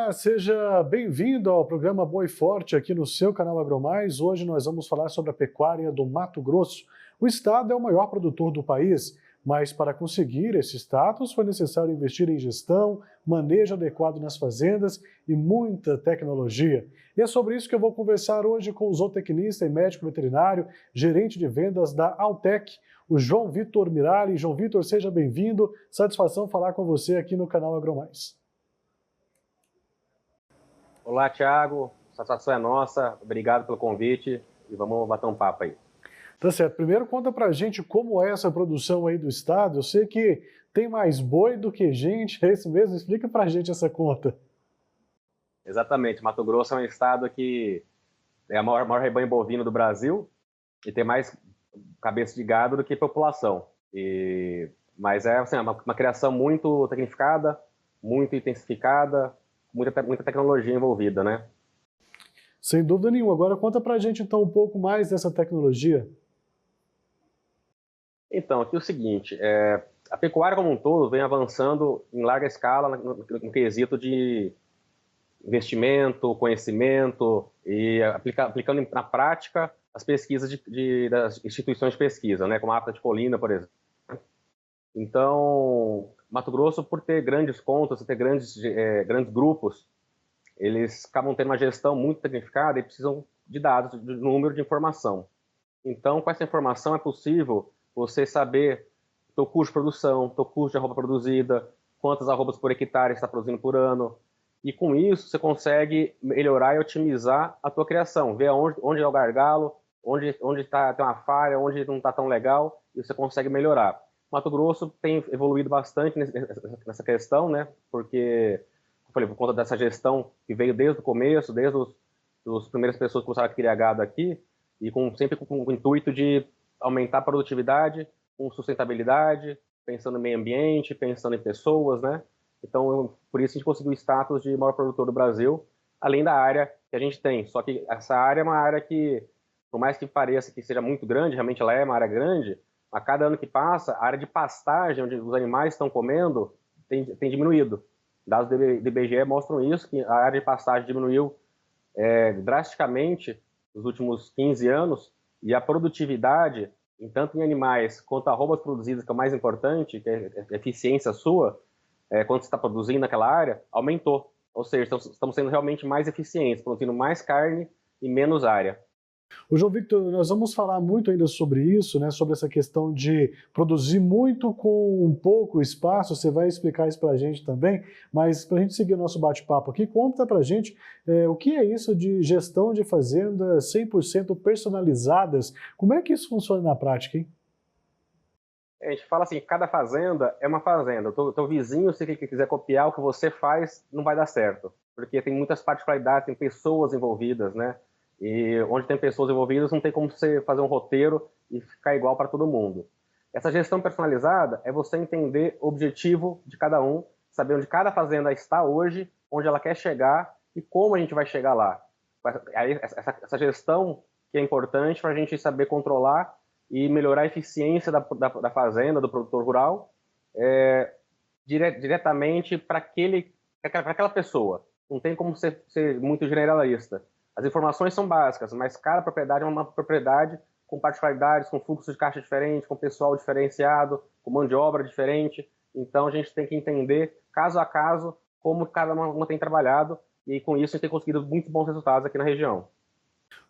Olá, seja bem-vindo ao programa Boi Forte aqui no seu canal AgroMais. Hoje nós vamos falar sobre a pecuária do Mato Grosso. O estado é o maior produtor do país, mas para conseguir esse status foi necessário investir em gestão, manejo adequado nas fazendas e muita tecnologia. E é sobre isso que eu vou conversar hoje com o zootecnista e médico veterinário, gerente de vendas da Altec, o João Vitor Mirali. João Vitor, seja bem-vindo. Satisfação falar com você aqui no canal AgroMais. Olá, Thiago. Satisfação é nossa. Obrigado pelo convite e vamos bater um papo aí. Tá certo. Primeiro conta pra gente como é essa produção aí do estado. Eu sei que tem mais boi do que gente, é isso mesmo? Explica pra gente essa conta. Exatamente. Mato Grosso é um estado que é o maior rebanho bovino do Brasil e tem mais cabeça de gado do que população. Mas é assim, uma criação muito tecnificada, muito intensificada, muita tecnologia envolvida, né? Sem dúvida nenhuma. Agora conta pra gente então um pouco mais dessa tecnologia. Então, aqui é o seguinte, a pecuária como um todo vem avançando em larga escala no quesito de investimento, conhecimento e aplicando na prática as pesquisas das instituições de pesquisa, né, como a APTA de Colina, por exemplo. Então, Mato Grosso, por ter grandes contas, ter grandes grupos, eles acabam tendo uma gestão muito tecnificada e precisam de dados, de número de informação. Então, com essa informação é possível você saber o teu custo de produção, o teu custo de arroba produzida, quantas arrobas por hectare você está produzindo por ano. E com isso você consegue melhorar e otimizar a tua criação, ver onde é o gargalo, onde tem uma falha, onde não está tão legal, e você consegue melhorar. Mato Grosso tem evoluído bastante nessa questão, né? Porque, como eu falei, por conta dessa gestão que veio desde o começo, desde as primeiras pessoas que começaram a criar gado aqui, e sempre com o intuito de aumentar a produtividade, com sustentabilidade, pensando no meio ambiente, pensando em pessoas, né? Então, por isso a gente conseguiu o status de maior produtor do Brasil, além da área que a gente tem. Só que essa área é uma área que, por mais que pareça que seja muito grande, realmente ela é uma área grande, a cada ano que passa, a área de pastagem, onde os animais estão comendo, tem diminuído. Dados do IBGE mostram isso, que a área de pastagem diminuiu drasticamente nos últimos 15 anos, e a produtividade, tanto em animais quanto arrobas produzidas, que é o mais importante, que é a eficiência sua, quando você está produzindo naquela área, aumentou. Ou seja, estamos sendo realmente mais eficientes, produzindo mais carne e menos área. O João Victor, nós vamos falar muito ainda sobre isso, né, sobre essa questão de produzir muito com um pouco espaço, você vai explicar isso para a gente também, mas para a gente seguir o nosso bate-papo aqui, conta para a gente o que é isso de gestão de fazendas 100% personalizadas, como é que isso funciona na prática, hein? A gente fala assim, cada fazenda é uma fazenda. O teu vizinho, se ele quiser copiar o que você faz, não vai dar certo, porque tem muitas particularidades, tem pessoas envolvidas, né? E onde tem pessoas envolvidas, não tem como você fazer um roteiro e ficar igual para todo mundo. Essa gestão personalizada é você entender o objetivo de cada um, saber onde cada fazenda está hoje, onde ela quer chegar e como a gente vai chegar lá. Aí, essa gestão que é importante para a gente saber controlar e melhorar a eficiência da fazenda, do produtor rural, diretamente para aquela pessoa. Não tem como ser muito generalista. As informações são básicas, mas cada propriedade é uma propriedade com particularidades, com fluxo de caixa diferente, com pessoal diferenciado, com mão de obra diferente. Então a gente tem que entender, caso a caso, como cada uma tem trabalhado, e com isso a gente tem conseguido muito bons resultados aqui na região.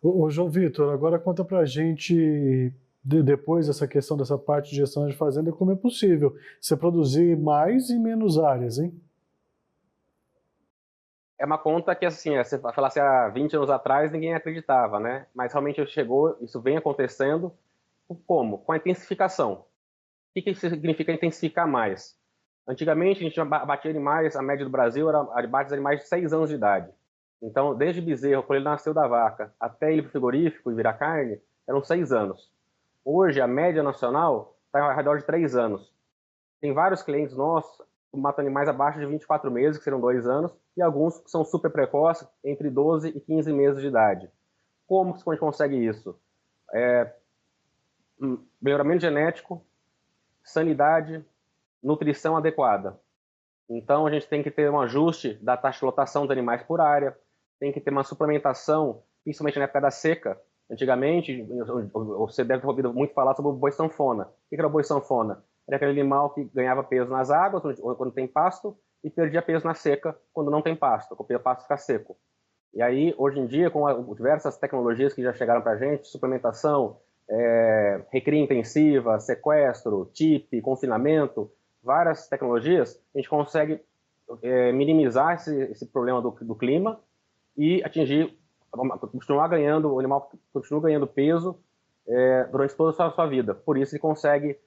Ô João Vitor, agora conta pra gente, depois dessa questão dessa parte de gestão de fazenda, como é possível você produzir mais e menos áreas, hein? É uma conta que, assim, você falasse há 20 anos atrás, ninguém acreditava, né? Mas realmente chegou, isso vem acontecendo. Como? Com a intensificação. O que significa intensificar mais? Antigamente, a gente abatia animais, a média do Brasil era abate de animais de 6 anos de idade. Então, desde bezerro, quando ele nasceu da vaca, até ele ir para o frigorífico e virar carne, eram 6 anos. Hoje, a média nacional está ao redor de 3 anos. Tem vários clientes nossos que matam animais abaixo de 24 meses, que seriam 2 anos, e alguns que são super precoces, entre 12 e 15 meses de idade. Como que a gente consegue isso? Melhoramento genético, sanidade, nutrição adequada. Então, a gente tem que ter um ajuste da taxa de lotação dos animais por área, tem que ter uma suplementação, principalmente na época da seca. Antigamente, você deve ter ouvido muito falar sobre o boi sanfona. O que era o boi sanfona? Era aquele animal que ganhava peso nas águas, quando tem pasto, e perdia peso na seca, quando não tem pasto, quando o pasto fica seco. E aí, hoje em dia, com diversas tecnologias que já chegaram para a gente, suplementação, recria intensiva, sequestro, TIP, confinamento, várias tecnologias, a gente consegue minimizar esse problema do clima e atingir, continuar ganhando, o animal continua ganhando peso durante toda a sua vida. Por isso ele consegue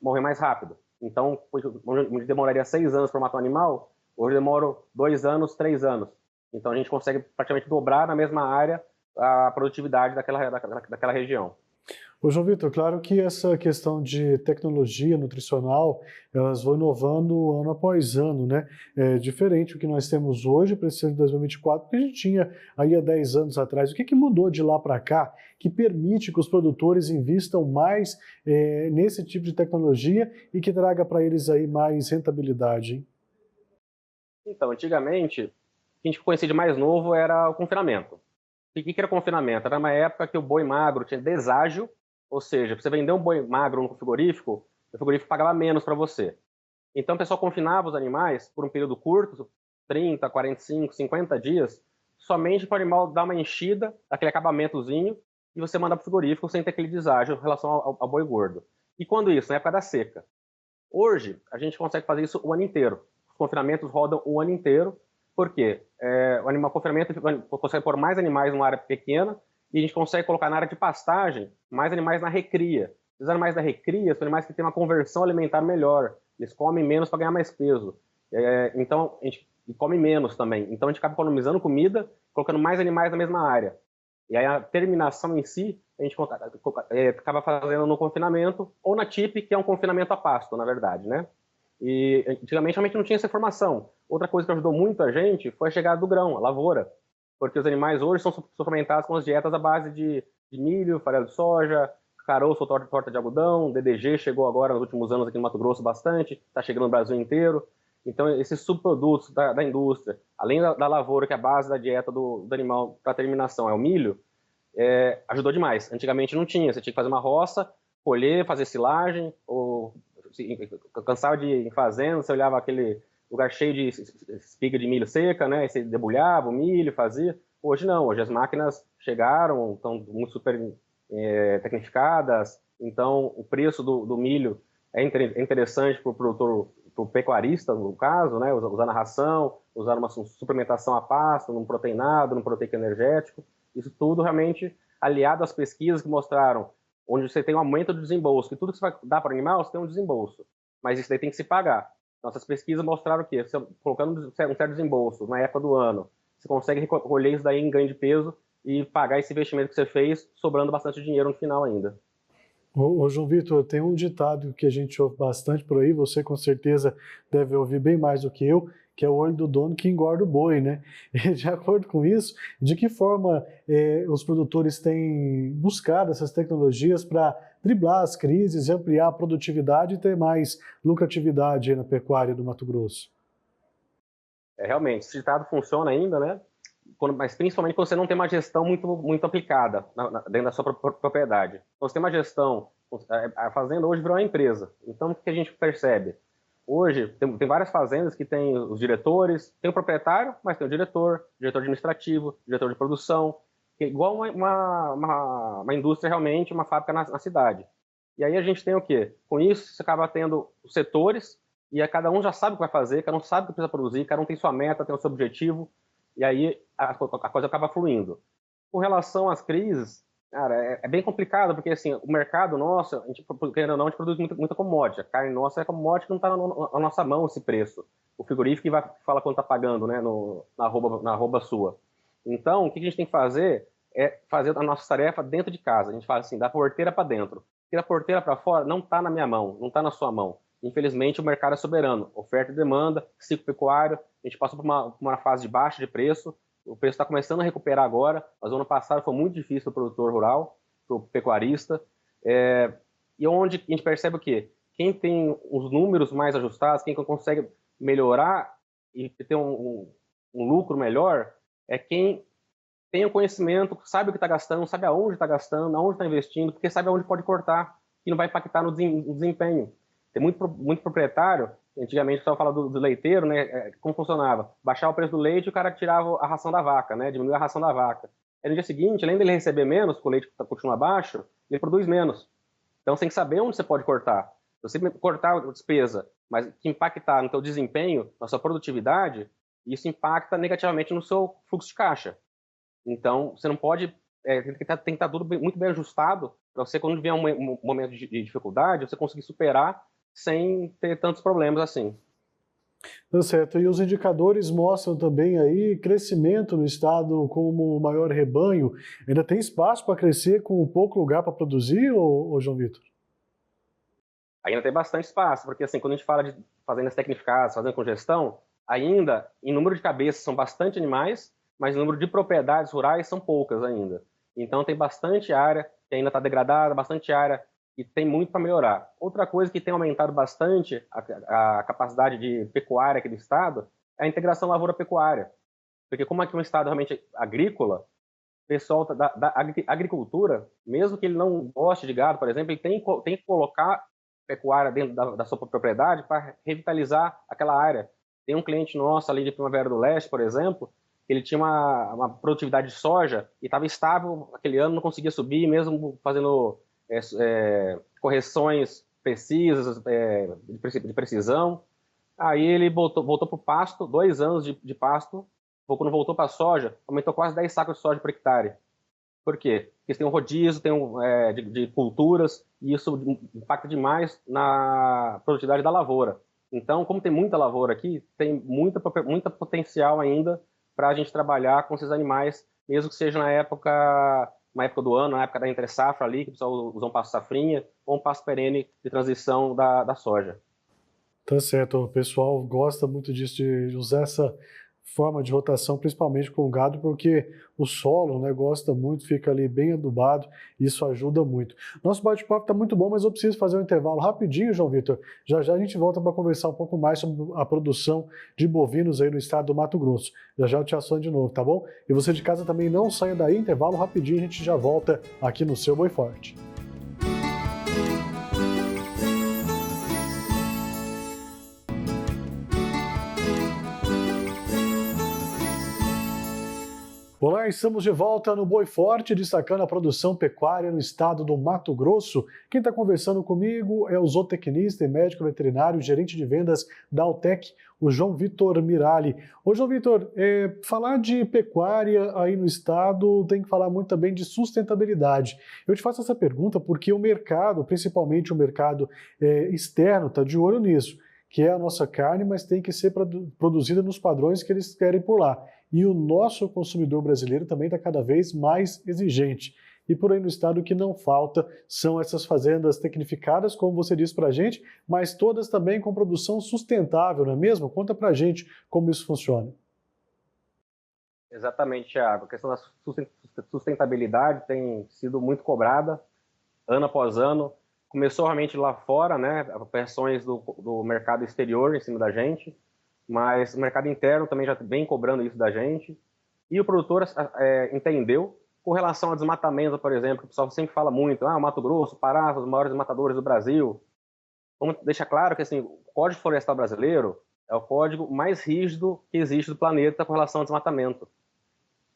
morrer mais rápido. Então, onde demoraria 6 anos para matar um animal, hoje demora 2 anos, 3 anos. Então a gente consegue praticamente dobrar na mesma área a produtividade daquela região. Ô, João Vitor, claro que essa questão de tecnologia nutricional, elas vão inovando ano após ano, né? É diferente do que nós temos hoje para esse ano de 2024, que a gente tinha aí há 10 anos atrás. O que mudou de lá para cá que permite que os produtores invistam mais nesse tipo de tecnologia e que traga para eles aí mais rentabilidade, hein? Então, antigamente, o que a gente conhecia de mais novo era o confinamento. O que era confinamento? Era uma época que o boi magro tinha deságio, ou seja, para você vender um boi magro no frigorífico, o frigorífico pagava menos para você. Então o pessoal confinava os animais por um período curto, 30, 45, 50 dias, somente para o animal dar uma enchida, aquele acabamentozinho, e você mandar para o frigorífico sem ter aquele deságio em relação ao boi gordo. E quando isso? Na época da seca. Hoje, a gente consegue fazer isso o ano inteiro. Os confinamentos rodam o ano inteiro. Por quê? O confinamento consegue pôr mais animais numa área pequena e a gente consegue colocar na área de pastagem mais animais na recria. Os animais da recria são animais que têm uma conversão alimentar melhor. Eles comem menos para ganhar mais peso. Então, a gente come menos também. Então, a gente acaba economizando comida, colocando mais animais na mesma área. E aí a terminação em si, a gente acaba fazendo no confinamento, ou na TIP, que é um confinamento a pasto, na verdade, né? E antigamente realmente não tinha essa informação. Outra coisa que ajudou muito a gente foi a chegada do grão, a lavoura. Porque os animais hoje são suplementados com as dietas à base de milho, farelo de soja, caroço, torta de algodão, DDG chegou agora nos últimos anos aqui no Mato Grosso bastante, está chegando no Brasil inteiro. Então, esses subprodutos da indústria, além da lavoura, que é a base da dieta do animal para terminação, é o milho, ajudou demais. Antigamente não tinha, você tinha que fazer uma roça, colher, fazer silagem, ou cansava de ir em fazenda, você olhava aquele lugar cheio de espiga de milho seca, né? Aí você debulhava o milho, fazia. Hoje não, hoje as máquinas chegaram, estão muito super tecnificadas, então o preço do milho é interessante para o produtor, para o pecuarista, no caso, né? Usar na ração, usar uma suplementação a pasto, num proteinado, num proteico energético. Isso tudo realmente aliado às pesquisas que mostraram onde você tem um aumento do desembolso, que tudo que você vai dar para o animal, você tem um desembolso, mas isso daí tem que se pagar. Nossas pesquisas mostraram que, você, colocando um certo desembolso na época do ano, você consegue recolher isso daí em ganho de peso e pagar esse investimento que você fez, sobrando bastante dinheiro no final ainda. Ô, João Vitor, tem um ditado que a gente ouve bastante por aí, você com certeza deve ouvir bem mais do que eu, que é o olho do dono que engorda o boi, né? E de acordo com isso, de que forma os produtores têm buscado essas tecnologias para driblar as crises, ampliar a produtividade e ter mais lucratividade na pecuária do Mato Grosso? Realmente, esse ditado funciona ainda, né? Mas principalmente quando você não tem uma gestão muito aplicada dentro da sua propriedade. Então, você tem uma gestão, a fazenda hoje virou uma empresa. Então, o que a gente percebe? Hoje, tem várias fazendas que tem os diretores, tem o proprietário, mas tem o diretor administrativo, diretor de produção, que é igual uma indústria realmente, uma fábrica na cidade. E aí a gente tem o quê? Com isso, você acaba tendo os setores, e cada um já sabe o que vai fazer, cada um sabe o que precisa produzir, cada um tem sua meta, tem o seu objetivo, e aí a coisa acaba fluindo. Com relação às crises, cara, é bem complicado, porque assim, o mercado nosso, a gente, querendo ou não, a gente produz muita commodity. A carne nossa é commodity que não está na nossa mão esse preço. O frigorífico fala quanto está pagando, né, na arroba sua. Então, o que a gente tem que fazer é fazer a nossa tarefa dentro de casa. A gente fala assim, da porteira para dentro. Porque da porteira para fora não está na minha mão, não está na sua mão. Infelizmente, o mercado é soberano. Oferta e demanda, ciclo pecuário. A gente passou por uma fase de baixa de preço. O preço está começando a recuperar agora, mas o ano passado foi muito difícil para o produtor rural, para o pecuarista. E onde a gente percebe o quê? Quem tem os números mais ajustados, quem consegue melhorar e ter um lucro melhor é quem tem o conhecimento, sabe o que está gastando, sabe aonde está gastando, aonde está investindo, porque sabe aonde pode cortar, que não vai impactar no desempenho. Tem muito proprietário, antigamente o pessoal fala do leiteiro, né? Como funcionava? Baixava o preço do leite e o cara tirava a ração da vaca, né? Diminuía a ração da vaca. Aí no dia seguinte, além dele receber menos, porque o leite continua baixo, ele produz menos. Então você tem que saber onde você pode cortar. Se você cortar a despesa, mas que impactar no seu desempenho, na sua produtividade, isso impacta negativamente no seu fluxo de caixa. Então, você não pode... tem que estar tudo muito bem ajustado para você, quando vier um momento de dificuldade, você conseguir superar sem ter tantos problemas assim. Tá certo. E os indicadores mostram também aí crescimento no estado como o maior rebanho. Ainda tem espaço para crescer com pouco lugar para produzir, ou João Vitor? Ainda tem bastante espaço, porque assim, quando a gente fala de fazendas tecnificadas, fazenda com gestão, ainda, em número de cabeças, são bastante animais, mas em número de propriedades rurais são poucas ainda. Então tem bastante área que ainda está degradada, bastante área que tem muito para melhorar. Outra coisa que tem aumentado bastante a capacidade de pecuária aqui do estado é a integração lavoura-pecuária. Porque como aqui é um estado realmente agrícola, o pessoal da agricultura, mesmo que ele não goste de gado, por exemplo, ele tem que colocar pecuária dentro da sua propriedade para revitalizar aquela área. Tem um cliente nosso ali de Primavera do Leste, por exemplo, ele tinha uma produtividade de soja e estava estável aquele ano, não conseguia subir, mesmo fazendo correções precisas, de precisão. Aí ele voltou para o pasto, 2 anos de pasto, quando voltou para a soja, aumentou quase 10 sacos de soja por hectare. Por quê? Porque tem um rodízio de culturas e isso impacta demais na produtividade da lavoura. Então, como tem muita lavoura aqui, tem muita potencial ainda para a gente trabalhar com esses animais, mesmo que seja na época do ano, na época da entre-safra ali, que o pessoal usa um pasto safrinha ou um pasto perene de transição da soja. Tá certo, o pessoal gosta muito disso, de usar essa forma de rotação, principalmente com o gado, porque o solo, né, gosta muito, fica ali bem adubado, e isso ajuda muito. Nosso bate-papo está muito bom, mas eu preciso fazer um intervalo rapidinho, João Vitor. Já já a gente volta para conversar um pouco mais sobre a produção de bovinos aí no estado do Mato Grosso. Já já eu te aciono de novo, tá bom? E você de casa também não saia daí, intervalo rapidinho, a gente já volta aqui no seu Boi Forte. Olá, estamos de volta no Boi Forte, destacando a produção pecuária no estado do Mato Grosso. Quem está conversando comigo é o zootecnista e médico veterinário, gerente de vendas da Altec, o João Vitor Mirali. Ô João Vitor, falar de pecuária aí no estado tem que falar muito também de sustentabilidade. Eu te faço essa pergunta porque o mercado, principalmente o mercado externo, está de olho nisso, que é a nossa carne, mas tem que ser produzida nos padrões que eles querem por lá. E o nosso consumidor brasileiro também está cada vez mais exigente. E por aí no estado o que não falta são essas fazendas tecnificadas, como você disse para a gente, mas todas também com produção sustentável, não é mesmo? Conta para a gente como isso funciona. Exatamente, Thiago. A questão da sustentabilidade tem sido muito cobrada, ano após ano. Começou realmente lá fora, né, pressões do mercado exterior em cima da gente, mas o mercado interno também já vem cobrando isso da gente. E o produtor entendeu. Com relação ao desmatamento, por exemplo, o pessoal sempre fala muito, o Mato Grosso, Pará, os maiores desmatadores do Brasil. Vamos deixar claro que assim, o Código Florestal Brasileiro é o código mais rígido que existe do planeta com relação ao desmatamento.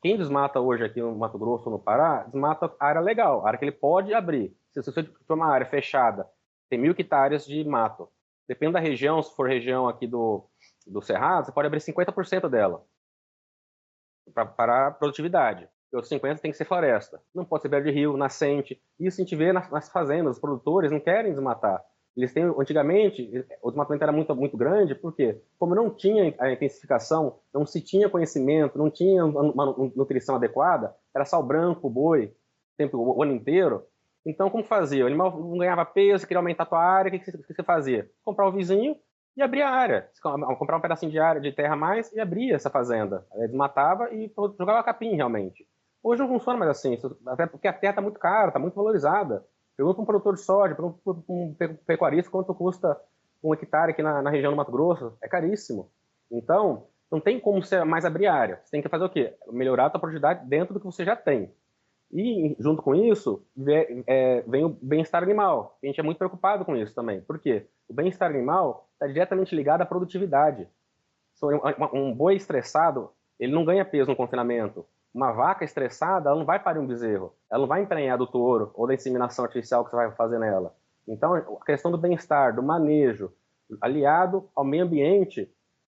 Quem desmata hoje aqui no Mato Grosso ou no Pará, desmata a área legal, a área que ele pode abrir. Se você tiver uma área fechada, tem 1.000 hectares de mato. Depende da região, se for região aqui do Cerrado, você pode abrir 50% dela para a produtividade. E outros 50% tem que ser floresta. Não pode ser beira de rio, nascente. Isso a gente vê nas fazendas, os produtores não querem desmatar. Antigamente, o desmatamento era muito, muito grande, porque como não tinha a intensificação, não se tinha conhecimento, não tinha uma nutrição adequada, era sal branco, boi, o ano inteiro. Então, como fazia? O animal não ganhava peso, queria aumentar a tua área, o que você fazia? Comprar o vizinho e abrir a área. Comprar um pedacinho de área de terra a mais e abria essa fazenda. Desmatava e jogava capim, realmente. Hoje não funciona mais assim, até porque a terra está muito cara, está muito valorizada. Pergunta para um produtor de soja, pergunta para um pecuarista quanto custa um hectare aqui na região do Mato Grosso é caríssimo. Então, não tem como você mais abrir área. Você tem que fazer o quê? Melhorar a tua produtividade dentro do que você já tem. E, junto com isso, vem o bem-estar animal. A gente é muito preocupado com isso também. Por quê? O bem-estar animal está diretamente ligado à produtividade. Um boi estressado, ele não ganha peso no confinamento. Uma vaca estressada, ela não vai parir um bezerro. Ela não vai emprenhar do touro ou da inseminação artificial que você vai fazer nela. Então, a questão do bem-estar, do manejo, aliado ao meio ambiente,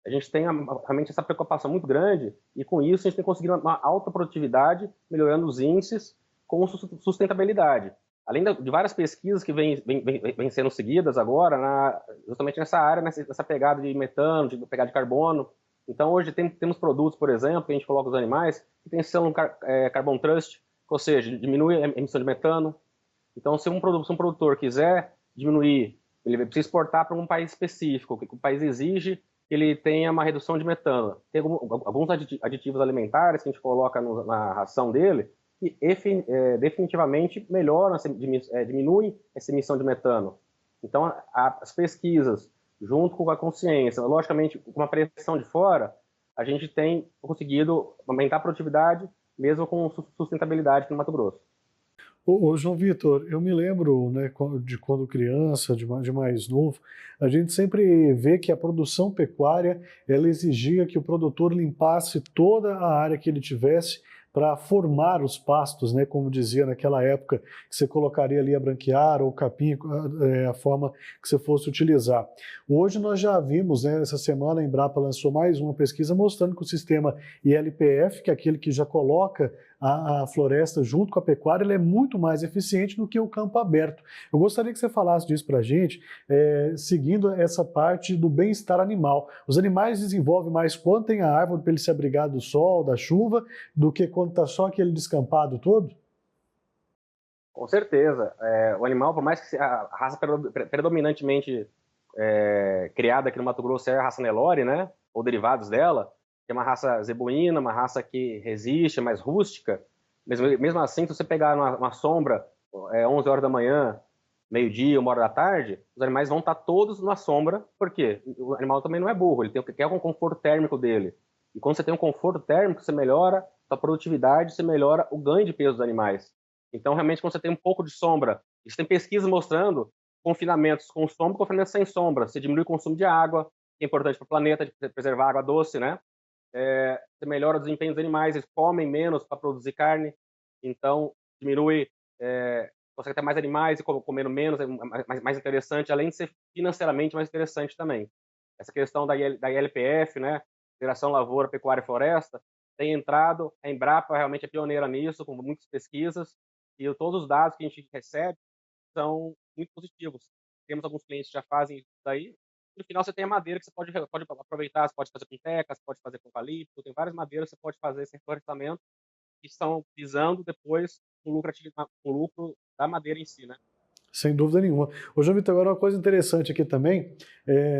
a gente tem realmente essa preocupação muito grande e, com isso, a gente tem conseguido uma alta produtividade, melhorando os índices com sustentabilidade. Além de várias pesquisas que vêm sendo seguidas agora, justamente nessa área, nessa pegada de metano, de pegada de carbono. Então, hoje temos produtos, por exemplo, que a gente coloca os animais, que tem selo Carbon Trust, ou seja, diminui a emissão de metano. Então, se um produtor quiser diminuir, ele precisa exportar para um país específico, que o país exige que ele tenha uma redução de metano. Tem alguns aditivos alimentares que a gente coloca na ração dele, que definitivamente melhoram, diminuem essa emissão de metano. Então, as pesquisas, junto com a consciência, logicamente, com uma pressão de fora, a gente tem conseguido aumentar a produtividade, mesmo com sustentabilidade aqui no Mato Grosso. Ô, João Vitor, eu me lembro, né, de quando criança, de mais novo, a gente sempre vê que a produção pecuária, ela exigia que o produtor limpasse toda a área que ele tivesse para formar os pastos, né, como dizia naquela época, que você colocaria ali a branquear ou o capim, a forma que você fosse utilizar. Hoje nós já vimos, né, essa semana a Embrapa lançou mais uma pesquisa mostrando que o sistema ILPF, que é aquele que já coloca a floresta junto com a pecuária, ele é muito mais eficiente do que o campo aberto. Eu gostaria que você falasse disso para a gente, seguindo essa parte do bem-estar animal. Os animais desenvolvem mais quando tem a árvore para ele se abrigar do sol, da chuva, do que quando está só aquele descampado todo? Com certeza. O animal, por mais que a raça predominantemente criada aqui no Mato Grosso é a raça Nelore, né? Ou derivados dela, que é uma raça zebuína, uma raça que resiste, é mais rústica. Mesmo assim, se você pegar uma sombra 11 horas da manhã, meio-dia, 1 hora da tarde, os animais vão estar todos na sombra, porque o animal também não é burro, ele quer um conforto térmico dele. E quando você tem um conforto térmico, você melhora a produtividade, você melhora o ganho de peso dos animais. Então, realmente, quando você tem um pouco de sombra, isso tem pesquisas mostrando confinamentos com sombra e confinamentos sem sombra. Você diminui o consumo de água, que é importante para o planeta, de preservar a água doce, né? Você melhora o desempenho dos animais, eles comem menos para produzir carne, então diminui, consegue ter mais animais e comendo menos, é mais interessante, além de ser financeiramente mais interessante também. Essa questão da ILPF, né, Geração Lavoura, Pecuária e Floresta, tem entrado, a Embrapa realmente é pioneira nisso, com muitas pesquisas, e todos os dados que a gente recebe são muito positivos. Temos alguns clientes que já fazem isso daí. No final, você tem a madeira que você pode aproveitar, você pode fazer com teca, você pode fazer com eucalipto, tem várias madeiras que você pode fazer esse reflorestamento que estão visando depois o lucro da madeira em si, né? Sem dúvida nenhuma. Ô, João Vitor, agora uma coisa interessante aqui também,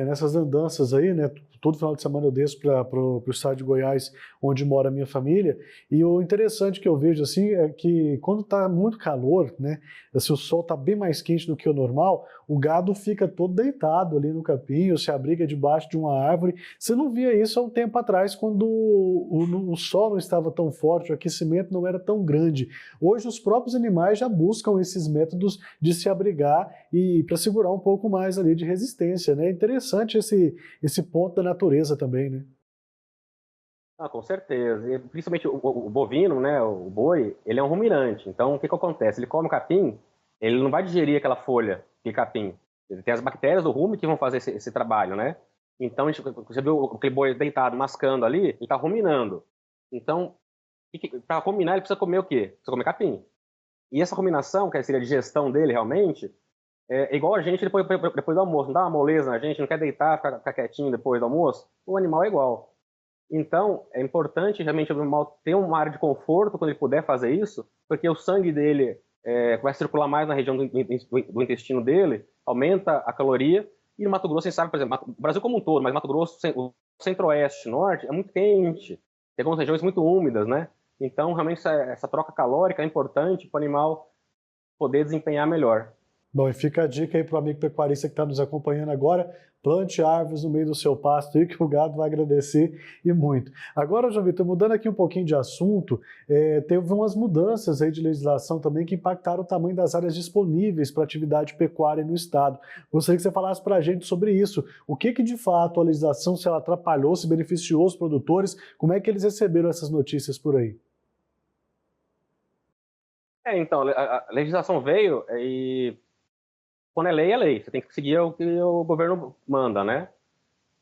nessas andanças aí, né, todo final de semana eu desço para o estado de Goiás, onde mora a minha família, e o interessante que eu vejo assim é que quando está muito calor, né, se o sol está bem mais quente do que o normal, o gado fica todo deitado ali no capim, se abriga debaixo de uma árvore. Você não via isso há um tempo atrás, quando o sol não estava tão forte, o aquecimento não era tão grande. Hoje os próprios animais já buscam esses métodos de se abrigar e para segurar um pouco mais ali de resistência, né? Interessante esse ponto da natureza também, né? Com certeza. E, principalmente o bovino, né, o boi, ele é um ruminante. Então, o que acontece? Ele come o capim, ele não vai digerir aquela folha de capim. Ele tem as bactérias do rumen que vão fazer esse trabalho, né? Então, você viu aquele boi deitado, mascando ali, ele está ruminando. Então, para ruminar, ele precisa comer o quê? Precisa comer capim. E essa ruminação, que seria a digestão dele realmente, é igual a gente depois do almoço. Não dá uma moleza na gente, não quer deitar, ficar quietinho depois do almoço? O animal é igual. Então, é importante realmente o animal ter uma área de conforto quando ele puder fazer isso, porque o sangue dele vai circular mais na região do intestino dele, aumenta a caloria. E no Mato Grosso, a gente sabe, por exemplo, o Brasil como um todo, mas Mato Grosso, o centro-oeste, norte, é muito quente. Tem algumas regiões muito úmidas, né? Então, realmente, essa troca calórica é importante para o animal poder desempenhar melhor. Bom, e fica a dica aí para o amigo pecuarista que está nos acompanhando agora, plante árvores no meio do seu pasto aí que o gado vai agradecer e muito. Agora, João Vitor, mudando aqui um pouquinho de assunto, teve umas mudanças aí de legislação também que impactaram o tamanho das áreas disponíveis para atividade pecuária no estado. Gostaria que você falasse para a gente sobre isso. O que de fato a legislação, se ela atrapalhou, se beneficiou os produtores, como é que eles receberam essas notícias por aí? Então, a legislação veio e quando é lei, é lei. Você tem que seguir o que o governo manda, né?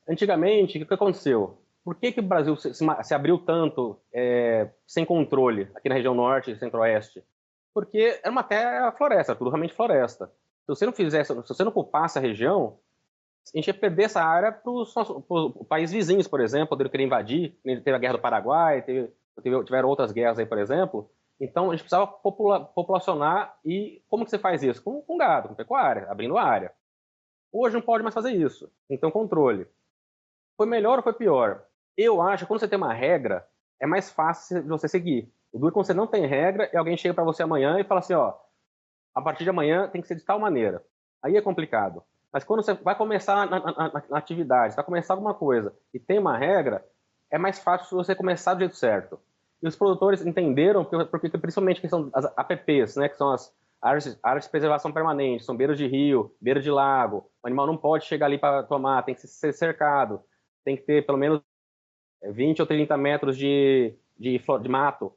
Antigamente, o que aconteceu? Por que o Brasil se abriu tanto sem controle aqui na região norte e centro-oeste? Porque era uma terra floresta, tudo realmente floresta. Se você não fizesse, se você não ocupasse a região, a gente ia perder essa área para os países vizinhos, por exemplo, poderiam querer invadir. Teve a Guerra do Paraguai, tiveram outras guerras aí, por exemplo. Então, a gente precisava populacionar. E como que você faz isso? Com gado, com pecuária, abrindo área. Hoje não pode mais fazer isso. Então, controle. Foi melhor ou foi pior? Eu acho que quando você tem uma regra, é mais fácil de você seguir. O duro é quando você não tem regra e alguém chega para você amanhã e fala assim, ó, a partir de amanhã tem que ser de tal maneira. Aí é complicado. Mas quando você vai começar na atividade, vai começar alguma coisa e tem uma regra, é mais fácil você começar do jeito certo. E os produtores entenderam, porque principalmente que são as APPs, né, que são as áreas de preservação permanente, são beiras de rio, beira de lago, o animal não pode chegar ali para tomar, tem que ser cercado, tem que ter pelo menos 20 ou 30 metros de mato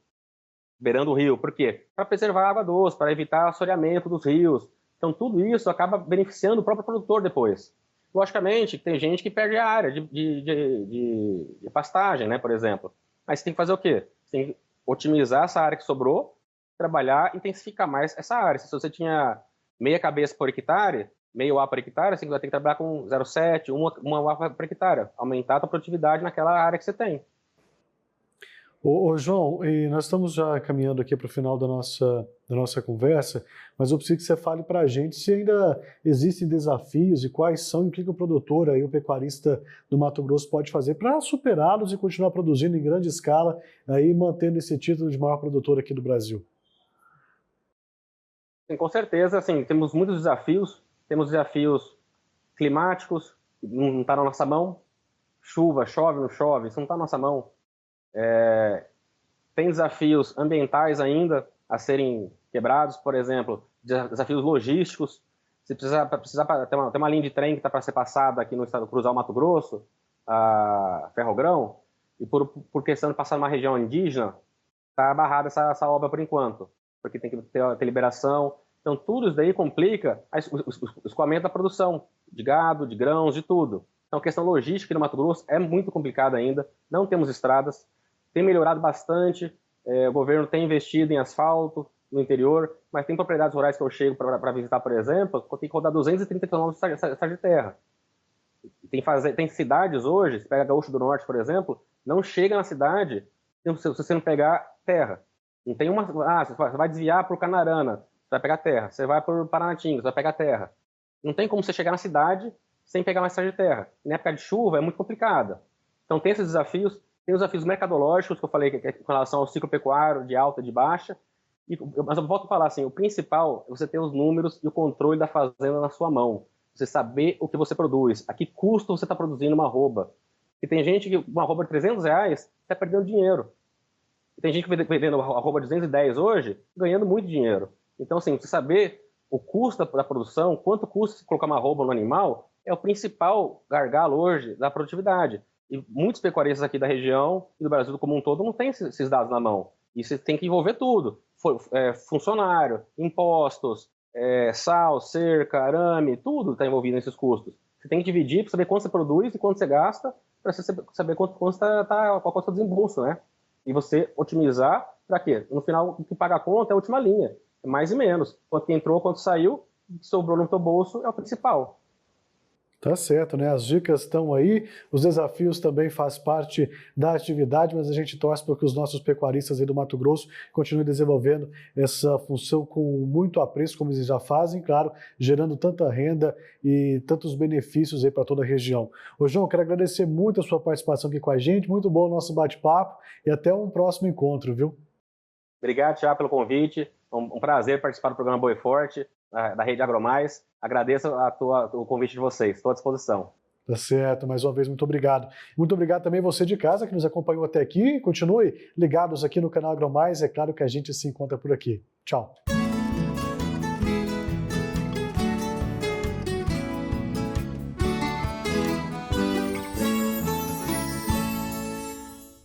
beirando o rio. Por quê? Para preservar a água doce, para evitar assoreamento dos rios. Então, tudo isso acaba beneficiando o próprio produtor depois. Logicamente, tem gente que perde a área de pastagem, né, por exemplo. Mas você tem que fazer o quê? Você tem que otimizar essa área que sobrou, trabalhar, intensificar mais essa área. Se você tinha meia cabeça por hectare, meio A por hectare, você vai ter que trabalhar com 0,7, uma A por hectare. Aumentar a sua produtividade naquela área que você tem. Ô João, e nós estamos já caminhando aqui para o final da nossa conversa, mas eu preciso que você fale para a gente se ainda existem desafios e quais são e o que o produtor, aí, o pecuarista do Mato Grosso pode fazer para superá-los e continuar produzindo em grande escala, aí, mantendo esse título de maior produtor aqui do Brasil. Sim, com certeza, assim, temos muitos desafios. Temos desafios climáticos, que não está na nossa mão. Chuva, chove, não chove, isso não está na nossa mão. Tem desafios ambientais ainda a serem quebrados, por exemplo, desafios logísticos. Se precisar ter uma linha de trem que está para ser passada aqui no estado, cruzar o Mato Grosso, a Ferrogrão, e por questão de passar numa região indígena, está barrada essa obra por enquanto, porque tem que ter liberação. Então, tudo isso daí complica o escoamento da produção de gado, de grãos, de tudo. Então, a questão logística no Mato Grosso é muito complicada ainda, não temos estradas, tem melhorado bastante, o governo tem investido em asfalto no interior, mas tem propriedades rurais que eu chego para visitar, por exemplo, que eu tenho que rodar 230 quilômetros de terra. Tem cidades hoje, se pega Gaúcho do Norte, por exemplo, não chega na cidade se você não pegar terra. Não tem você vai desviar para o Canarana, você vai pegar terra. Você vai para o Paranatinga, você vai pegar terra. Não tem como você chegar na cidade sem pegar uma estrada de terra. Na época de chuva é muito complicada. Então tem esses desafios. Tem os desafios mercadológicos que eu falei com relação ao ciclo pecuário de alta e de baixa. Mas eu volto a falar assim, o principal é você ter os números e o controle da fazenda na sua mão. Você saber o que você produz, a que custo você está produzindo uma arroba. E tem gente que uma arroba de R$300 está perdendo dinheiro. E tem gente que vendendo arroba de 210 hoje, ganhando muito dinheiro. Então, assim, você saber o custo da produção, quanto custa colocar uma arroba no animal, é o principal gargalo hoje da produtividade. E muitos pecuaristas aqui da região e do Brasil como um todo não têm esses dados na mão. E você tem que envolver tudo. Funcionário, impostos, sal, cerca, arame, tudo está envolvido nesses custos. Você tem que dividir para saber quanto você produz e quanto você gasta, para você saber qual é o seu desembolso, né? E você otimizar para quê? No final, o que paga a conta é a última linha. É mais e menos. Quanto entrou, quanto saiu, o que sobrou no teu bolso é o principal. Tá certo, né? As dicas estão aí, os desafios também fazem parte da atividade, mas a gente torce para que os nossos pecuaristas aí do Mato Grosso continuem desenvolvendo essa função com muito apreço, como eles já fazem, claro, gerando tanta renda e tantos benefícios aí para toda a região. Ô João, quero agradecer muito a sua participação aqui com a gente, muito bom o nosso bate-papo e até um próximo encontro, viu? Obrigado, Thiago, pelo convite. Um prazer participar do programa Boi Forte. da Rede AgroMais. Agradeço o convite de vocês, estou à disposição. Tá certo, mais uma vez, muito obrigado. Muito obrigado também você de casa que nos acompanhou até aqui. Continue ligados aqui no canal AgroMais, é claro que a gente se encontra por aqui. Tchau.